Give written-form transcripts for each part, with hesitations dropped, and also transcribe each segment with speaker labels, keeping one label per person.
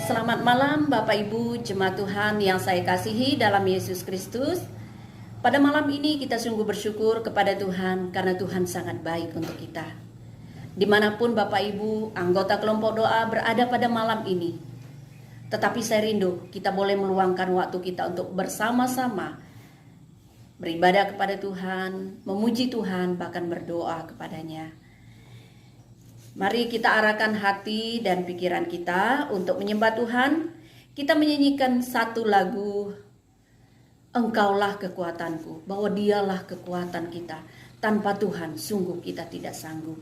Speaker 1: Selamat malam Bapak Ibu Jemaat Tuhan yang saya kasihi dalam Yesus Kristus. Pada malam ini kita sungguh bersyukur kepada Tuhan karena Tuhan sangat baik untuk kita. Dimanapun Bapak Ibu anggota kelompok doa berada pada malam ini, tetapi saya rindu kita boleh meluangkan waktu kita untuk bersama-sama beribadah kepada Tuhan, memuji Tuhan, bahkan berdoa kepadanya. Mari kita arahkan hati dan pikiran kita untuk menyembah Tuhan. Kita menyanyikan satu lagu, Engkaulah kekuatanku, bahwa Dialah kekuatan kita. Tanpa Tuhan sungguh kita tidak sanggup.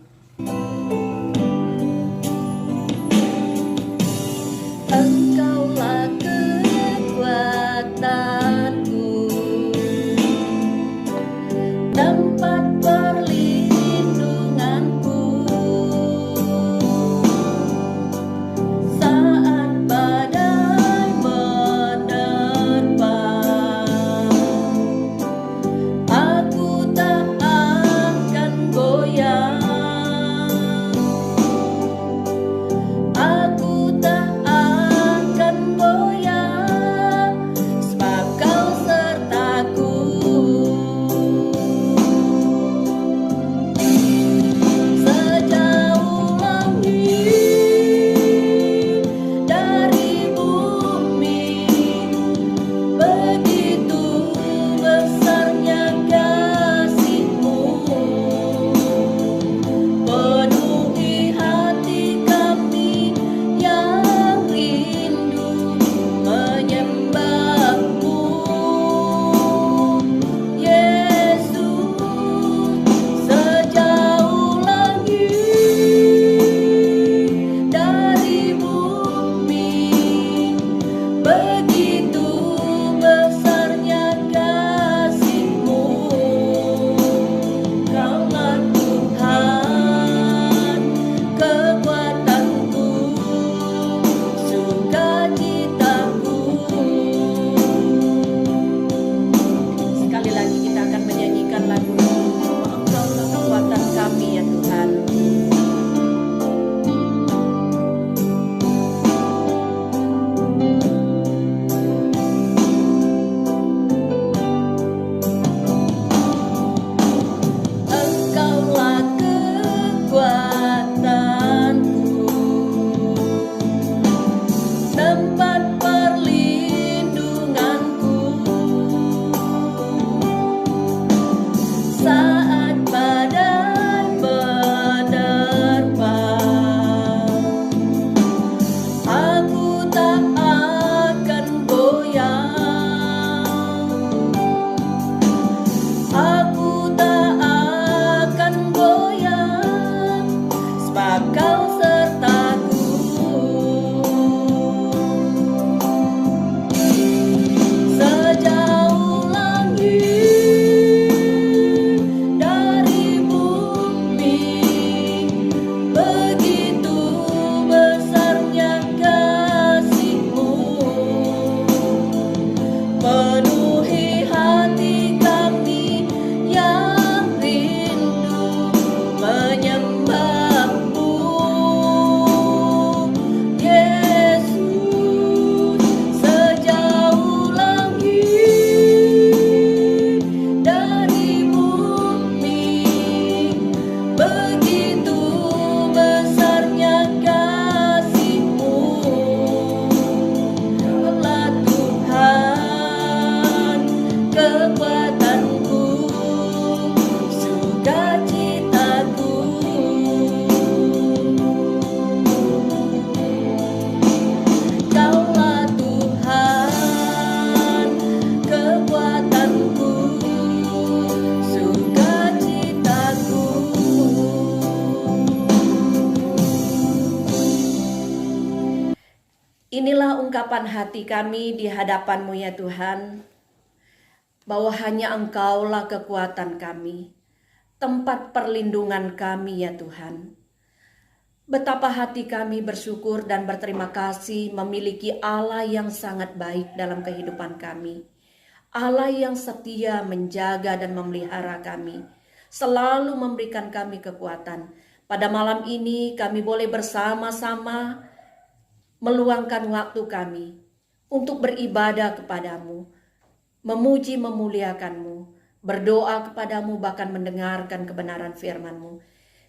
Speaker 1: Engkaulah kekuatanku, tempat perlindunganku. Saat badai menerpa, aku tak akan goyah. Aku tak akan goyah, sebab Kau sertaku. Sejauh langit dari bumi, begitu besarnya kasih-Mu. Penuhi hati kami yang rindu menyembah-Mu, Yesus. Sejauh langit dari bumi, begitu besarnya kasih-Mu. Kaulah Tuhan, kekuatanku, sukacitaku. Sekali lagi kita akan menyanyikan lagu ini, bahwa Engkaulah kekuatan kami ya Tuhan. Engkaulah kekuatanku, tempat perlindunganku. Saat badai menerpa, aku tak akan goyah. Aku tak akan goyah, sebab Kau sertaku. Sejauh langit dari bumi, begitu besarnya kasih-Mu. Penuhi hati kami yang rindu menyembah-Mu, Yesus. Sejauh langit dari bumi, begitu besarnya kasih-Mu. Kaulah Tuhan, kekuatanku, sukacitaku. Kaulah Tuhan, kekuatanku, sukacitaku. Inilah ungkapan hati kami di hadapan-Mu ya Tuhan, bahwa hanya Engkaulah kekuatan kami, tempat perlindungan kami ya Tuhan. Betapa hati kami bersyukur dan berterima kasih memiliki Allah yang sangat baik dalam kehidupan kami. Allah yang setia menjaga dan memelihara kami. selalu memberikan kami kekuatan. Pada malam ini kami boleh bersama-sama meluangkan waktu kami untuk beribadah kepadamu, memuji memuliakanmu, berdoa kepadamu, bahkan mendengarkan kebenaran firman-Mu.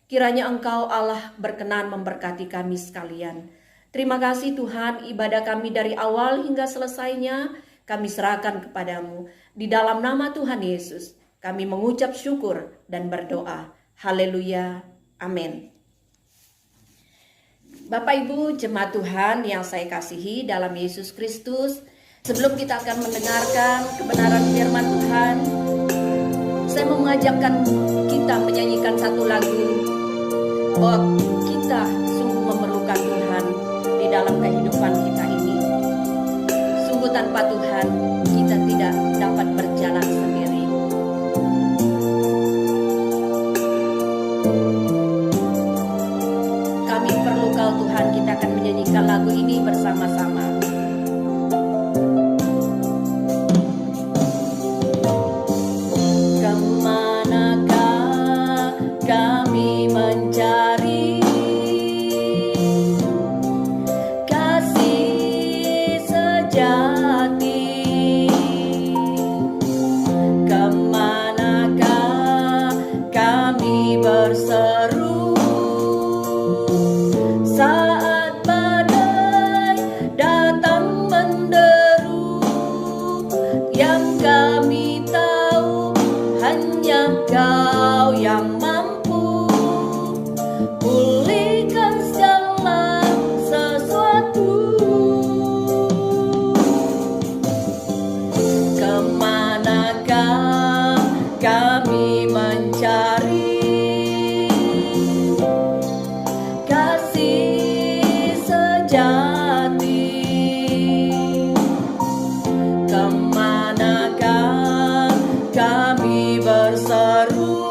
Speaker 1: Kiranya Engkau Allah berkenan memberkati kami sekalian. Terima kasih Tuhan, ibadah kami dari awal hingga selesainya kami serahkan kepadamu. Di dalam nama Tuhan Yesus, kami mengucap syukur dan berdoa. Haleluya. Amin. Bapak Ibu jemaat Tuhan yang saya kasihi dalam Yesus Kristus, sebelum kita akan mendengarkan kebenaran firman Tuhan, saya mau mengajakkan kita menyanyikan satu lagu bahwa kita sungguh memerlukan Tuhan di dalam kehidupan kita ini. Sungguh tanpa Tuhan kita tidak dapat berjalan sendiri. Kami perlu Kau Tuhan, kita akan menyanyikan lagu ini bersama-sama. Kemanakah kami mencari kasih sejati? Kemanakah kami berseru saat badai datang menderu? Yang kami tahu hanya Kau yang mampu pulihkan segala sesuatu. Kemanakah kami mencari kasih sejati? Kemanakah kami berseru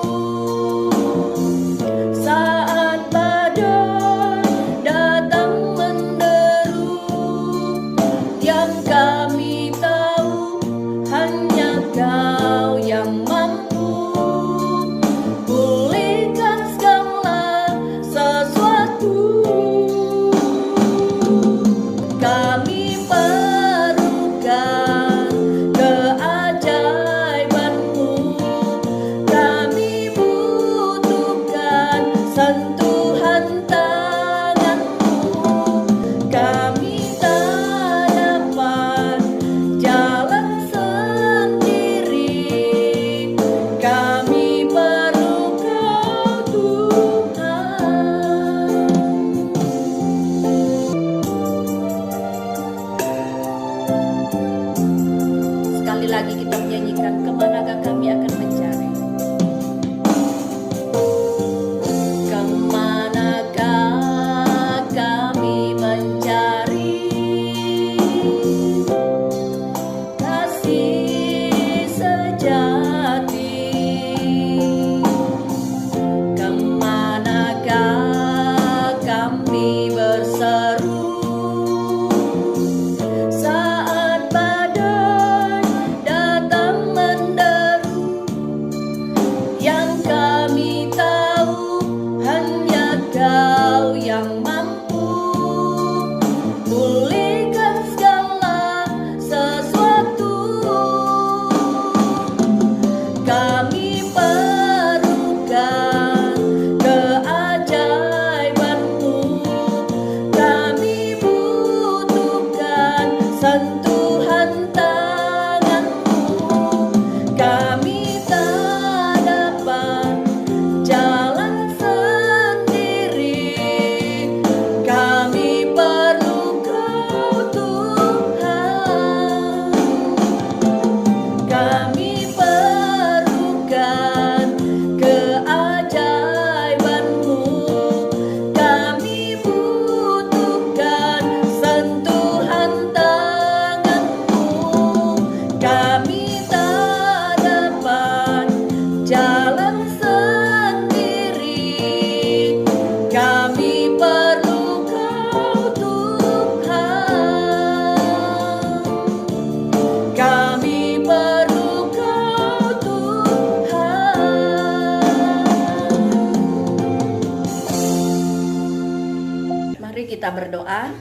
Speaker 1: kita berdoa.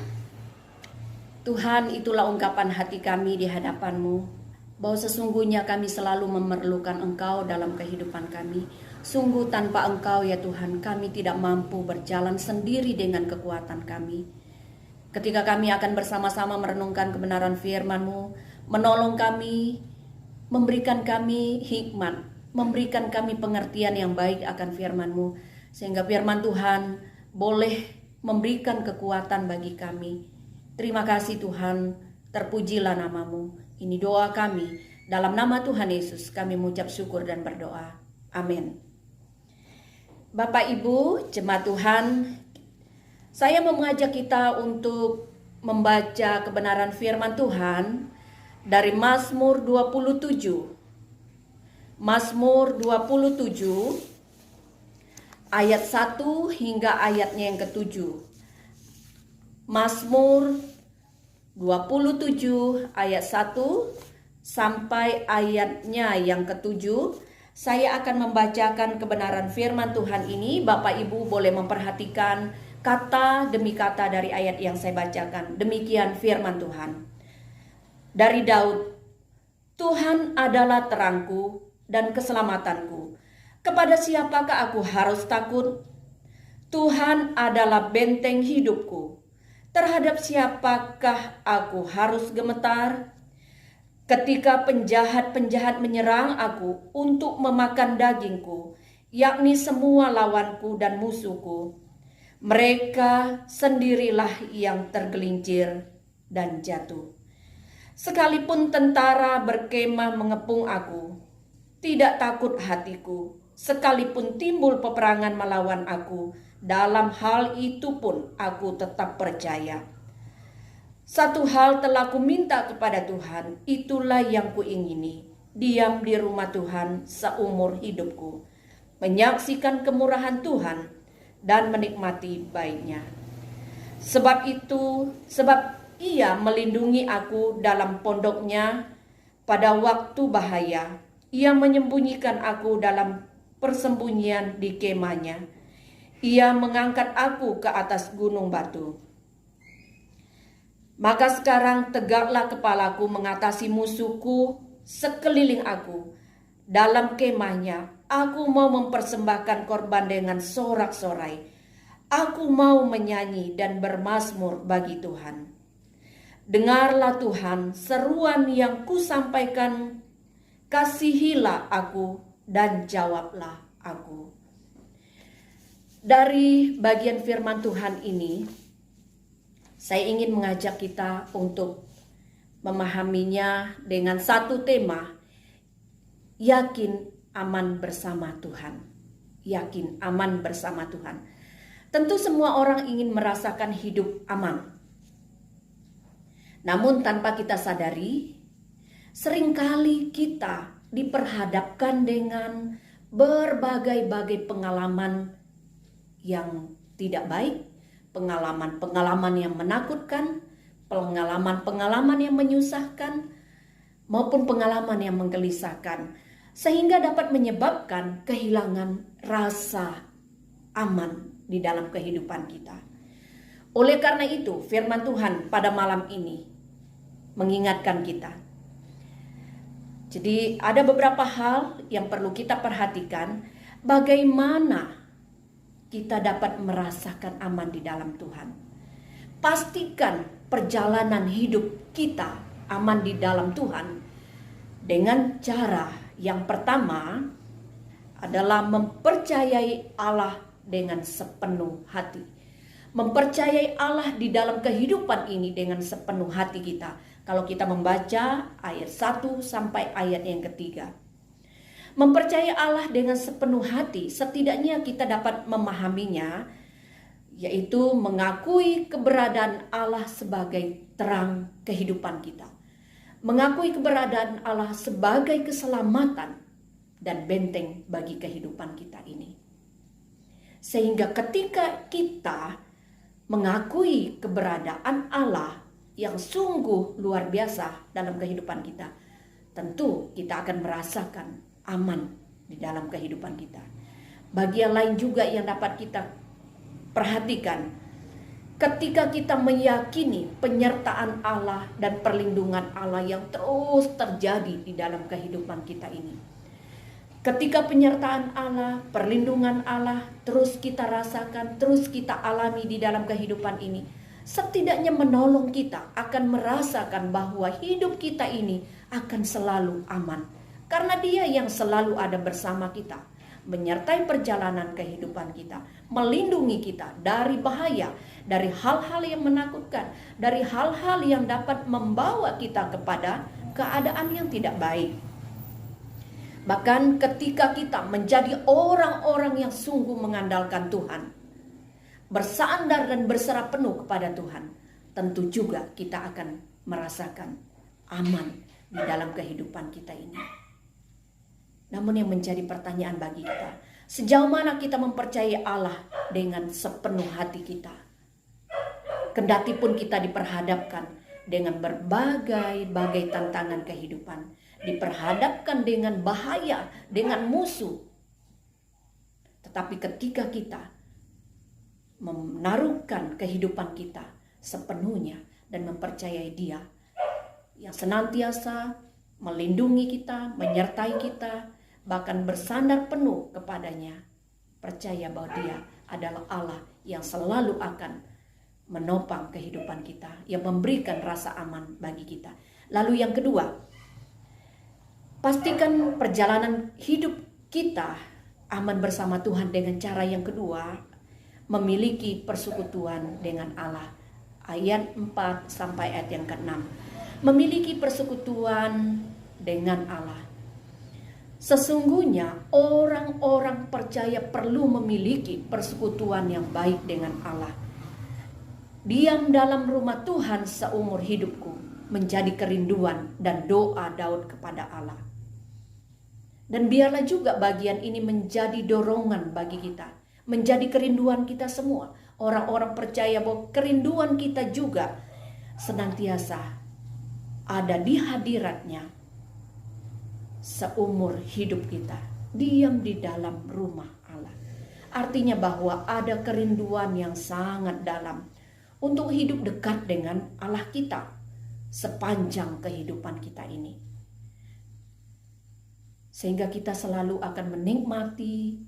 Speaker 1: Tuhan, itulah ungkapan hati kami di hadapan-Mu, bahwa sesungguhnya kami selalu memerlukan Engkau dalam kehidupan kami. Sungguh tanpa Engkau ya Tuhan, kami tidak mampu berjalan sendiri dengan kekuatan kami. Ketika kami akan bersama-sama merenungkan kebenaran firman-Mu, menolong kami, memberikan kami hikmat, memberikan kami pengertian yang baik akan firman-Mu, sehingga firman Tuhan boleh memberikan kekuatan bagi kami. Terima kasih Tuhan, terpujilah nama-Mu. Ini doa kami, dalam nama Tuhan Yesus kami mengucap syukur dan berdoa. Amin. Bapak Ibu, jemaat Tuhan, saya mau mengajak kita untuk membaca kebenaran firman Tuhan dari Mazmur 27. Mazmur 27 ayat 1 hingga ayatnya yang ke-7. Mazmur 27 ayat 1 sampai ayatnya yang ke-7. Saya akan membacakan kebenaran firman Tuhan ini. Bapak Ibu boleh memperhatikan kata demi kata dari ayat yang saya bacakan. Demikian firman Tuhan. Dari Daud, Tuhan adalah terangku dan keselamatanku. Kepada siapakah aku harus takut? Tuhan adalah benteng hidupku. Terhadap siapakah aku harus gemetar? Ketika penjahat-penjahat menyerang aku untuk memakan dagingku, yakni semua lawanku dan musuhku, mereka sendirilah yang tergelincir dan jatuh. Sekalipun tentara berkemah mengepung aku, tidak takut hatiku. Sekalipun timbul peperangan melawan aku, dalam hal itu pun aku tetap percaya. Satu hal telah kuminta kepada Tuhan, itulah yang kuingini, diam di rumah Tuhan seumur hidupku, menyaksikan kemurahan Tuhan dan menikmati baiknya. Sebab Ia melindungi aku dalam pondoknya pada waktu bahaya. Ia menyembunyikan aku dalam persembunyian di kemahnya. Ia mengangkat aku ke atas gunung batu. Maka sekarang tegaklah kepalaku mengatasi musuhku sekeliling aku. Dalam kemahnya aku mau mempersembahkan korban dengan sorak-sorai. Aku mau menyanyi dan bermazmur bagi Tuhan. Dengarlah Tuhan seruan yang kusampaikan, kasihilah aku dan jawablah aku. Dari bagian firman Tuhan ini, saya ingin mengajak kita untuk memahaminya dengan satu tema, yakin aman bersama Tuhan. Yakin aman bersama Tuhan. Tentu semua orang ingin merasakan hidup aman. Namun tanpa kita sadari, seringkali kita diperhadapkan dengan berbagai-bagai pengalaman yang tidak baik, pengalaman-pengalaman yang menakutkan, pengalaman-pengalaman yang menyusahkan, maupun pengalaman yang menggelisahkan, sehingga dapat menyebabkan kehilangan rasa aman di dalam kehidupan kita. Oleh karena itu, firman Tuhan pada malam ini mengingatkan kita. Jadi ada beberapa hal yang perlu kita perhatikan, bagaimana kita dapat merasakan aman di dalam Tuhan. Pastikan perjalanan hidup kita aman di dalam Tuhan dengan cara yang pertama adalah mempercayai Allah dengan sepenuh hati. Mempercayai Allah di dalam kehidupan ini dengan sepenuh hati kita. Kalau kita membaca ayat 1 sampai ayat yang ketiga. Mempercayai Allah dengan sepenuh hati, setidaknya kita dapat memahaminya, yaitu mengakui keberadaan Allah sebagai terang kehidupan kita. Mengakui keberadaan Allah sebagai keselamatan dan benteng bagi kehidupan kita ini. Sehingga ketika kita mengakui keberadaan Allah yang sungguh luar biasa dalam kehidupan kita, tentu kita akan merasakan aman di dalam kehidupan kita. Bagian lain juga yang dapat kita perhatikan, Ketika kita meyakini penyertaan Allah dan perlindungan Allah yang terus terjadi di dalam kehidupan kita ini. Ketika penyertaan Allah, perlindungan Allah terus kita rasakan, terus kita alami di dalam kehidupan ini, setidaknya menolong kita akan merasakan bahwa hidup kita ini akan selalu aman. Karena Dia yang selalu ada bersama kita, menyertai perjalanan kehidupan kita, melindungi kita dari bahaya, dari hal-hal yang menakutkan, dari hal-hal yang dapat membawa kita kepada keadaan yang tidak baik. Bahkan ketika kita menjadi orang-orang yang sungguh mengandalkan Tuhan, bersandar dan berserah penuh kepada Tuhan, tentu juga kita akan merasakan aman di dalam kehidupan kita ini. Namun yang menjadi pertanyaan bagi kita, sejauh mana kita mempercayai Allah dengan sepenuh hati kita? Kendati pun kita diperhadapkan dengan berbagai tantangan kehidupan, diperhadapkan dengan bahaya, dengan musuh. Tetapi ketika kita menaruhkan kehidupan kita sepenuhnya dan mempercayai Dia yang senantiasa melindungi kita, menyertai kita, bahkan bersandar penuh kepadanya, percaya bahwa Dia adalah Allah yang selalu akan menopang kehidupan kita, yang memberikan rasa aman bagi kita. Lalu yang kedua, pastikan perjalanan hidup kita aman bersama Tuhan dengan cara yang kedua, memiliki persekutuan dengan Allah. Ayat 4 sampai ayat yang ke-6. Memiliki persekutuan dengan Allah. Sesungguhnya orang-orang percaya perlu memiliki persekutuan yang baik dengan Allah. Diam dalam rumah Tuhan seumur hidupku menjadi kerinduan dan doa Daud kepada Allah. Dan biarlah juga bagian ini menjadi dorongan bagi kita, menjadi kerinduan kita semua. Orang-orang percaya bahwa kerinduan kita juga senantiasa ada di hadiratnya seumur hidup kita. Diam di dalam rumah Allah. Artinya bahwa ada kerinduan yang sangat dalam untuk hidup dekat dengan Allah kita sepanjang kehidupan kita ini. Sehingga kita selalu akan menikmati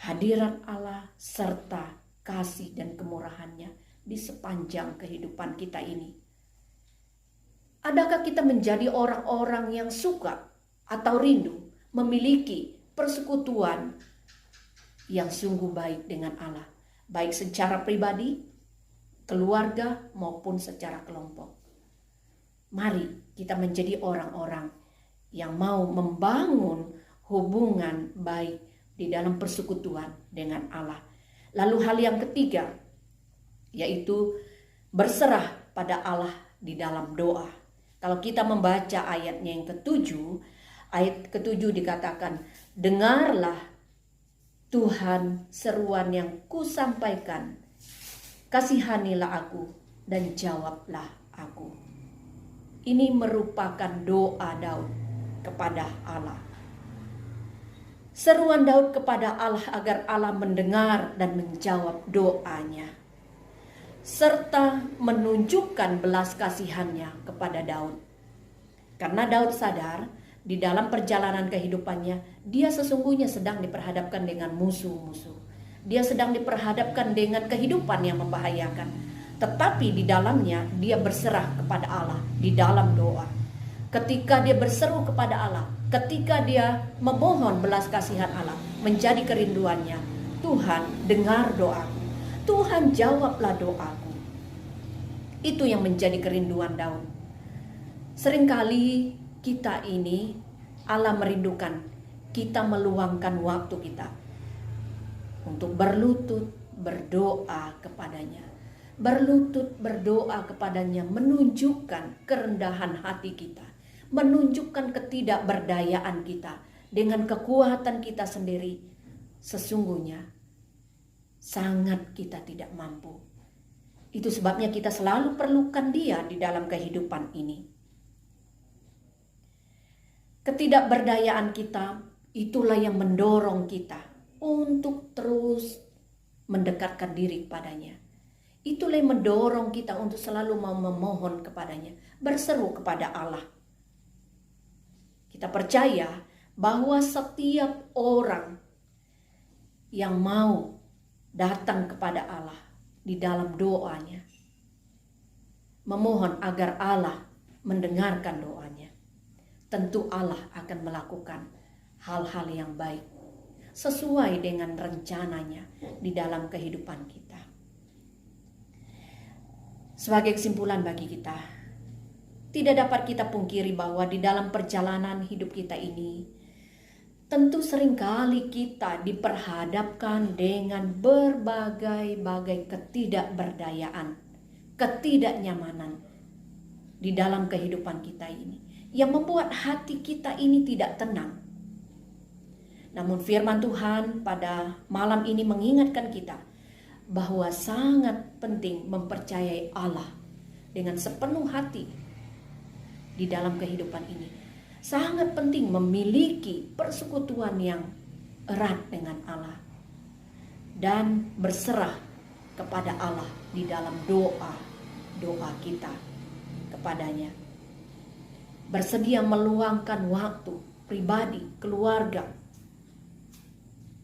Speaker 1: hadirat Allah serta kasih dan kemurahannya di sepanjang kehidupan kita ini. Adakah kita menjadi orang-orang yang suka atau rindu memiliki persekutuan yang sungguh baik dengan Allah, baik secara pribadi, keluarga maupun secara kelompok? Mari kita menjadi orang-orang yang mau membangun hubungan baik di dalam persekutuan dengan Allah. Lalu hal yang ketiga, yaitu berserah pada Allah di dalam doa. Kalau kita membaca ayatnya yang ketujuh, ayat ketujuh dikatakan, dengarlah Tuhan seruan yang kusampaikan, kasihanilah aku dan jawablah aku. Ini merupakan doa Daud kepada Allah. Seruan Daud kepada Allah agar Allah mendengar dan menjawab doanya, serta menunjukkan belas kasihannya kepada Daud. Karena Daud sadar di dalam perjalanan kehidupannya, dia sesungguhnya sedang diperhadapkan dengan musuh-musuh. Dia sedang diperhadapkan dengan kehidupan yang membahayakan. Tetapi di dalamnya dia berserah kepada Allah di dalam doa. Ketika dia berseru kepada Allah, ketika dia memohon belas kasihan Allah menjadi kerinduannya, Tuhan dengar doaku, Tuhan jawablah doaku. Itu yang menjadi kerinduan Daud. Seringkali kita ini Allah merindukan kita meluangkan waktu kita untuk berlutut berdoa kepadanya. Berlutut berdoa kepadanya menunjukkan kerendahan hati kita, menunjukkan ketidakberdayaan kita dengan kekuatan kita sendiri. Sesungguhnya sangat kita tidak mampu. Itu sebabnya kita selalu perlukan Dia di dalam kehidupan ini. Ketidakberdayaan kita itulah yang mendorong kita untuk terus mendekatkan diri padanya. Itulah yang mendorong kita untuk selalu mau memohon kepadanya, berseru kepada Allah. Kita percaya bahwa setiap orang yang mau datang kepada Allah di dalam doanya, memohon agar Allah mendengarkan doanya, tentu Allah akan melakukan hal-hal yang baik sesuai dengan rencananya di dalam kehidupan kita. Sebagai kesimpulan bagi kita, tidak dapat kita pungkiri bahwa di dalam perjalanan hidup kita ini, tentu seringkali kita diperhadapkan dengan berbagai-bagai ketidakberdayaan, ketidaknyamanan di dalam kehidupan kita ini, yang membuat hati kita ini tidak tenang. Namun firman Tuhan pada malam ini mengingatkan kita bahwa sangat penting mempercayai Allah dengan sepenuh hati di dalam kehidupan ini. Sangat penting memiliki persekutuan yang erat dengan Allah dan berserah kepada Allah di dalam doa kita kepadanya. Bersedia meluangkan waktu pribadi, keluarga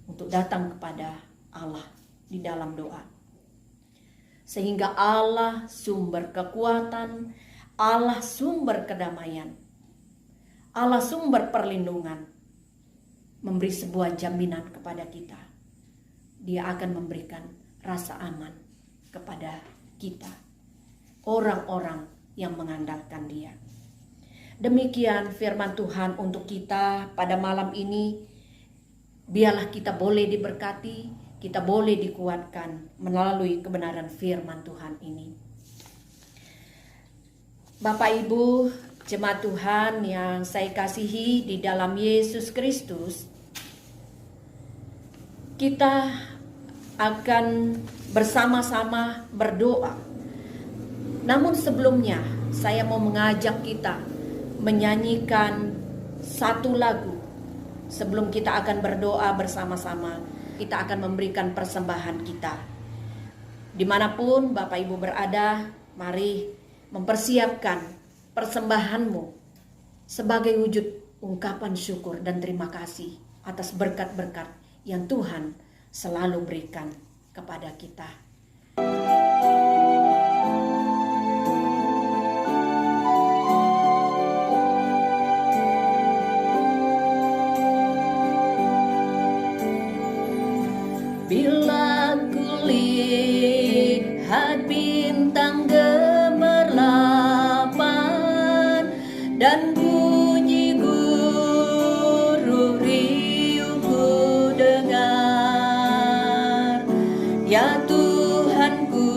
Speaker 1: untuk datang kepada Allah di dalam doa. Sehingga Allah sumber kekuatan, Allah sumber kedamaian, Allah sumber perlindungan, memberi sebuah jaminan kepada kita. Dia akan memberikan rasa aman kepada kita, orang-orang yang mengandalkan Dia. Demikian firman Tuhan untuk kita pada malam ini. Biarlah kita boleh diberkati, kita boleh dikuatkan melalui kebenaran firman Tuhan ini. Bapak Ibu, jemaat Tuhan yang saya kasihi di dalam Yesus Kristus, kita akan bersama-sama berdoa. Namun sebelumnya, saya mau mengajak kita menyanyikan satu lagu. Sebelum kita akan berdoa bersama-sama, kita akan memberikan persembahan kita. Dimanapun Bapak Ibu berada, mari mempersiapkan persembahanmu sebagai wujud ungkapan syukur dan terima kasih atas berkat-berkat yang Tuhan selalu berikan kepada kita. Bila kulihat bintang gemerlapan dan bunyi guru riuh ku dengar, ya Tuhanku,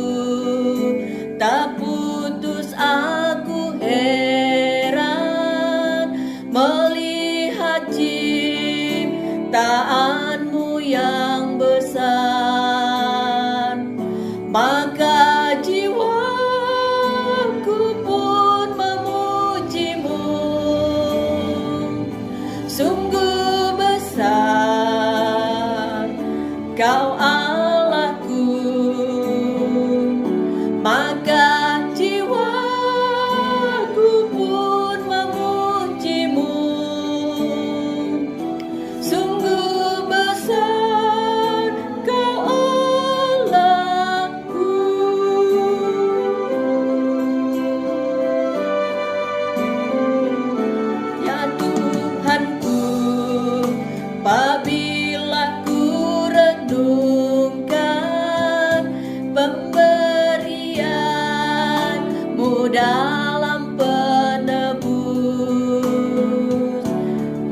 Speaker 1: tak putus aku heran melihat ciptaanmu yang besar. Maka jiwaku pun memujimu, sungguh besar Kau Allahku. Maka jiwaku pun memujimu, sungguh besar Kau Allahku. Ya Tuhanku, apabila ku renungkan pemberian-Mu dalam penebus,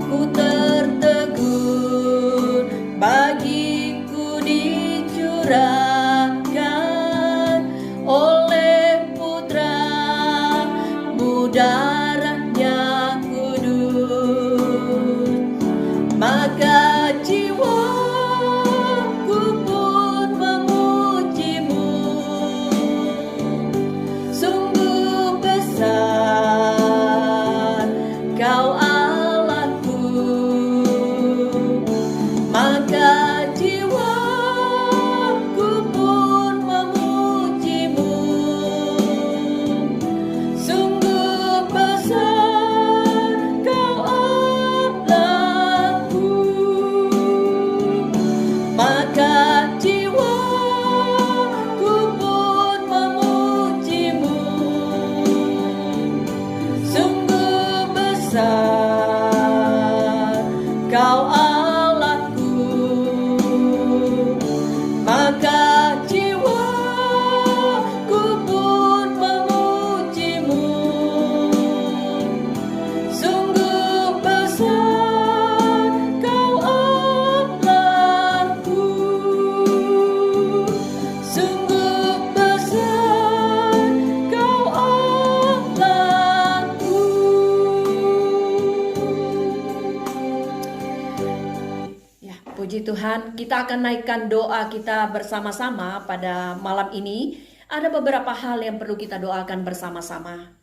Speaker 1: ku tertegun bagiku dicurahkan oleh Putra-Mu, darahnya kudus. Maka jiwaku pun memujimu, sungguh besar Kau Allahku. Maka jiwaku kita akan naikkan doa kita bersama-sama pada malam ini. Ada beberapa hal yang perlu kita doakan bersama-sama.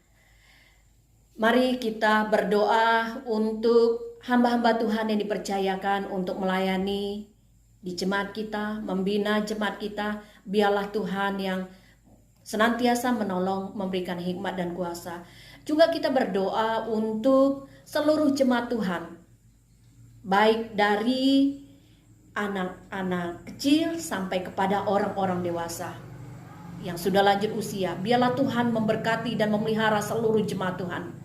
Speaker 1: Mari kita berdoa untuk hamba-hamba Tuhan yang dipercayakan untuk melayani di jemaat kita, membina jemaat kita. Biarlah Tuhan yang senantiasa menolong, memberikan hikmat dan kuasa. Juga kita berdoa untuk seluruh jemaat Tuhan, baik dari anak-anak kecil sampai kepada orang-orang dewasa yang sudah lanjut usia. Biarlah Tuhan memberkati dan memelihara seluruh jemaat Tuhan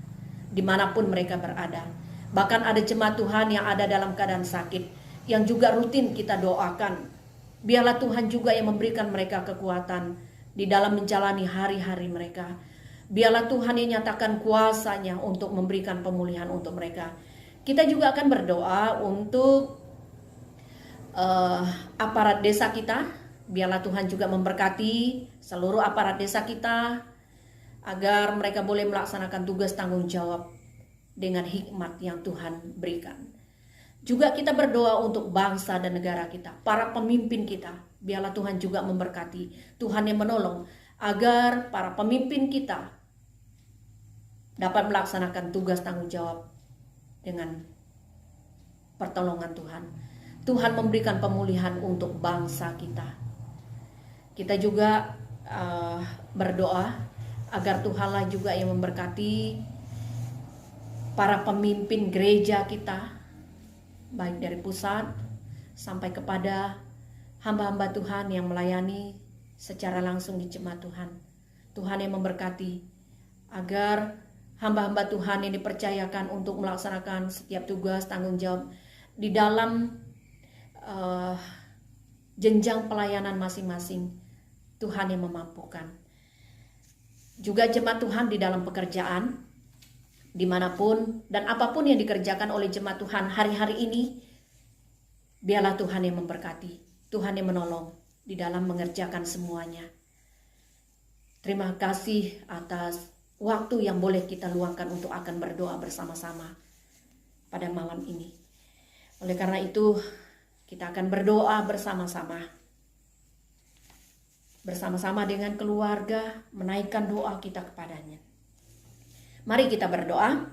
Speaker 1: dimanapun mereka berada. Bahkan ada jemaat Tuhan yang ada dalam keadaan sakit, yang juga rutin kita doakan. Biarlah Tuhan juga yang memberikan mereka kekuatan di dalam menjalani hari-hari mereka. Biarlah Tuhan yang nyatakan kuasa-Nya untuk memberikan pemulihan untuk mereka. Kita juga akan berdoa untuk aparat desa kita. Biarlah Tuhan juga memberkati seluruh aparat desa kita, agar mereka boleh melaksanakan tugas tanggung jawab dengan hikmat yang Tuhan berikan. Juga kita berdoa untuk bangsa dan negara kita, para pemimpin kita. Biarlah Tuhan juga memberkati, Tuhan yang menolong, agar para pemimpin kita dapat melaksanakan tugas tanggung jawab dengan pertolongan Tuhan. Tuhan memberikan pemulihan untuk bangsa kita. Kita juga berdoa agar Tuhanlah juga yang memberkati para pemimpin gereja kita, baik dari pusat sampai kepada hamba-hamba Tuhan yang melayani secara langsung di jemaat Tuhan. Tuhan yang memberkati agar hamba-hamba Tuhan yang dipercayakan untuk melaksanakan setiap tugas tanggung jawab di dalam jenjang pelayanan masing-masing, Tuhan yang memampukan. Juga jemaat Tuhan di dalam pekerjaan, dimanapun dan apapun yang dikerjakan oleh jemaat Tuhan hari-hari ini, biarlah Tuhan yang memberkati, Tuhan yang menolong di dalam mengerjakan semuanya. Terima kasih atas waktu yang boleh kita luangkan untuk akan berdoa bersama-sama pada malam ini. Oleh karena itu, kita akan berdoa bersama-sama dengan keluarga, menaikkan doa kita kepadanya. Mari kita berdoa.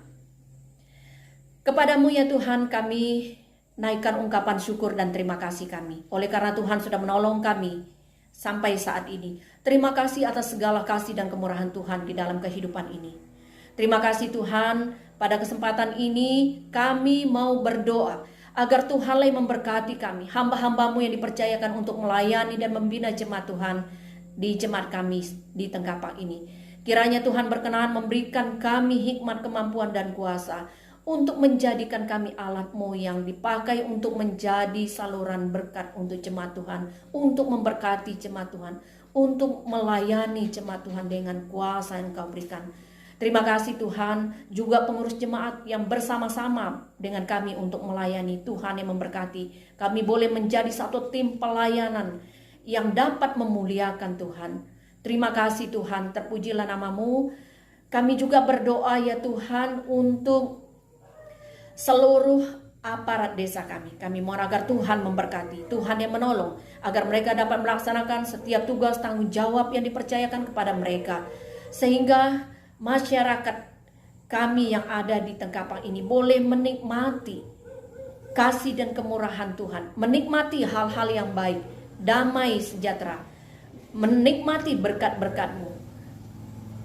Speaker 1: Kepadamu ya Tuhan, kami naikkan ungkapan syukur dan terima kasih kami. Oleh karena Tuhan sudah menolong kami sampai saat ini. Terima kasih atas segala kasih dan kemurahan Tuhan di dalam kehidupan ini. Terima kasih Tuhan, pada kesempatan ini kami mau berdoa agar Tuhanlah yang memberkati kami, hamba-hambamu yang dipercayakan untuk melayani dan membina jemaat Tuhan di jemaat kami di Tengkapak ini. Kiranya Tuhan berkenan memberikan kami hikmat, kemampuan, dan kuasa untuk menjadikan kami alat-Mu yang dipakai untuk menjadi saluran berkat untuk jemaat Tuhan, untuk memberkati jemaat Tuhan, untuk melayani jemaat Tuhan dengan kuasa yang Kau berikan. Terima kasih Tuhan, juga pengurus jemaat yang bersama-sama dengan kami untuk melayani. Tuhan yang memberkati. Kami boleh menjadi satu tim pelayanan yang dapat memuliakan Tuhan. Terima kasih Tuhan, terpujilah nama-Mu. Kami juga berdoa ya Tuhan untuk seluruh aparat desa kami. Kami mohon agar Tuhan memberkati, Tuhan yang menolong, agar mereka dapat melaksanakan setiap tugas tanggung jawab yang dipercayakan kepada mereka. Sehingga masyarakat kami yang ada di Tengkapak ini boleh menikmati kasih dan kemurahan Tuhan, menikmati hal-hal yang baik, damai sejahtera, menikmati berkat-berkat-Mu.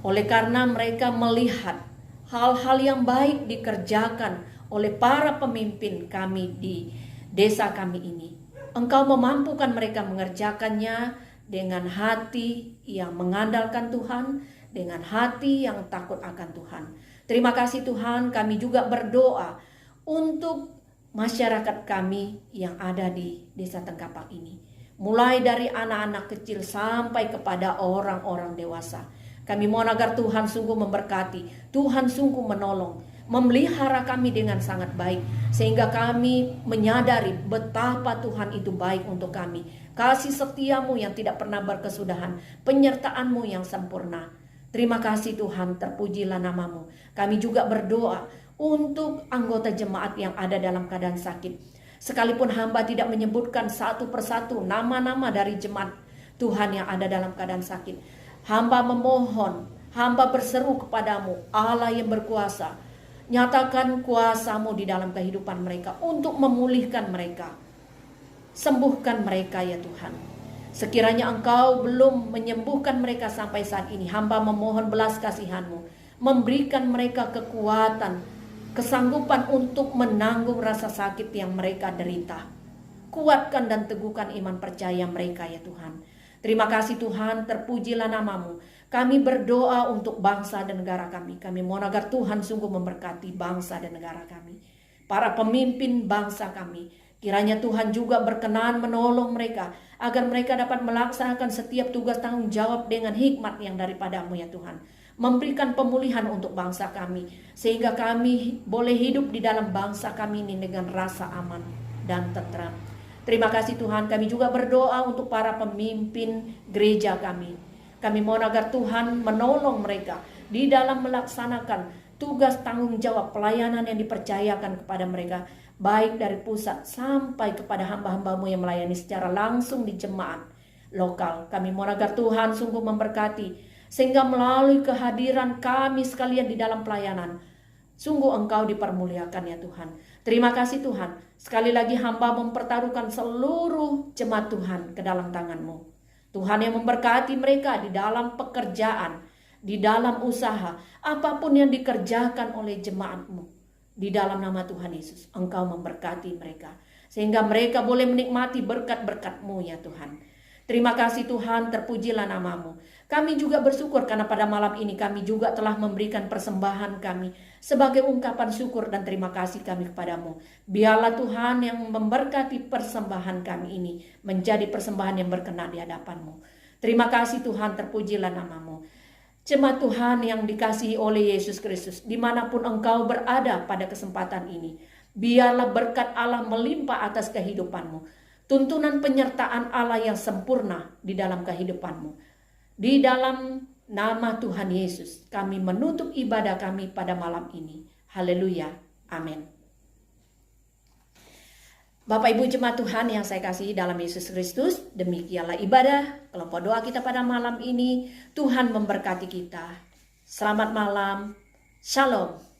Speaker 1: Oleh karena mereka melihat hal-hal yang baik dikerjakan oleh para pemimpin kami di desa kami ini. Engkau memampukan mereka mengerjakannya dengan hati yang mengandalkan Tuhan, dengan hati yang takut akan Tuhan. Terima kasih Tuhan, kami juga berdoa untuk masyarakat kami yang ada di desa Tengkapak ini. Mulai dari anak-anak kecil sampai kepada orang-orang dewasa. Kami mohon agar Tuhan sungguh memberkati, Tuhan sungguh menolong, memelihara kami dengan sangat baik. Sehingga kami menyadari betapa Tuhan itu baik untuk kami. Kasih setiamu yang tidak pernah berkesudahan, penyertaan-Mu yang sempurna. Terima kasih Tuhan, terpujilah nama-Mu. Kami juga berdoa untuk anggota jemaat yang ada dalam keadaan sakit. Sekalipun hamba tidak menyebutkan satu persatu nama-nama dari jemaat Tuhan yang ada dalam keadaan sakit, hamba memohon, hamba berseru kepadamu, Allah yang berkuasa, nyatakan kuasa-Mu di dalam kehidupan mereka untuk memulihkan mereka. Sembuhkan mereka ya Tuhan. Sekiranya Engkau belum menyembuhkan mereka sampai saat ini, hamba memohon belas kasihan-Mu, memberikan mereka kekuatan, kesanggupan untuk menanggung rasa sakit yang mereka derita. Kuatkan dan teguhkan iman percaya mereka ya Tuhan. Terima kasih Tuhan, terpujilah nama-Mu. Kami berdoa untuk bangsa dan negara kami. Kami mohon agar Tuhan sungguh memberkati bangsa dan negara kami. Para pemimpin bangsa kami, kiranya Tuhan juga berkenan menolong mereka, agar mereka dapat melaksanakan setiap tugas tanggung jawab dengan hikmat yang daripada-Mu ya Tuhan. Memberikan pemulihan untuk bangsa kami, sehingga kami boleh hidup di dalam bangsa kami ini dengan rasa aman dan tentram. Terima kasih Tuhan, kami juga berdoa untuk para pemimpin gereja kami. Kami mohon agar Tuhan menolong mereka di dalam melaksanakan tugas tanggung jawab pelayanan yang dipercayakan kepada mereka, baik dari pusat sampai kepada hamba-hamba-Mu yang melayani secara langsung di jemaat lokal. Kami mohon agar Tuhan sungguh memberkati, sehingga melalui kehadiran kami sekalian di dalam pelayanan, sungguh Engkau dipermuliakan ya Tuhan. Terima kasih Tuhan. Sekali lagi hamba mempertaruhkan seluruh jemaat Tuhan ke dalam tangan-Mu. Tuhan yang memberkati mereka di dalam pekerjaan, di dalam usaha, apapun yang dikerjakan oleh jemaat-Mu. Di dalam nama Tuhan Yesus, Engkau memberkati mereka, sehingga mereka boleh menikmati berkat-berkat-Mu ya Tuhan. Terima kasih Tuhan, terpujilah nama-Mu. Kami juga bersyukur karena pada malam ini kami juga telah memberikan persembahan kami sebagai ungkapan syukur dan terima kasih kami kepadamu. Biarlah Tuhan yang memberkati persembahan kami ini menjadi persembahan yang berkenan di hadapan-Mu. Terima kasih Tuhan, terpujilah nama-Mu. Jemaat Tuhan yang dikasihi oleh Yesus Kristus, dimanapun engkau berada pada kesempatan ini, biarlah berkat Allah melimpah atas kehidupanmu. Tuntunan penyertaan Allah yang sempurna di dalam kehidupanmu. Di dalam nama Tuhan Yesus, kami menutup ibadah kami pada malam ini. Haleluya. Amin. Bapak Ibu jemaat Tuhan yang saya kasihi dalam Yesus Kristus, demikianlah ibadah kelompok doa kita pada malam ini. Tuhan memberkati kita. Selamat malam. Shalom.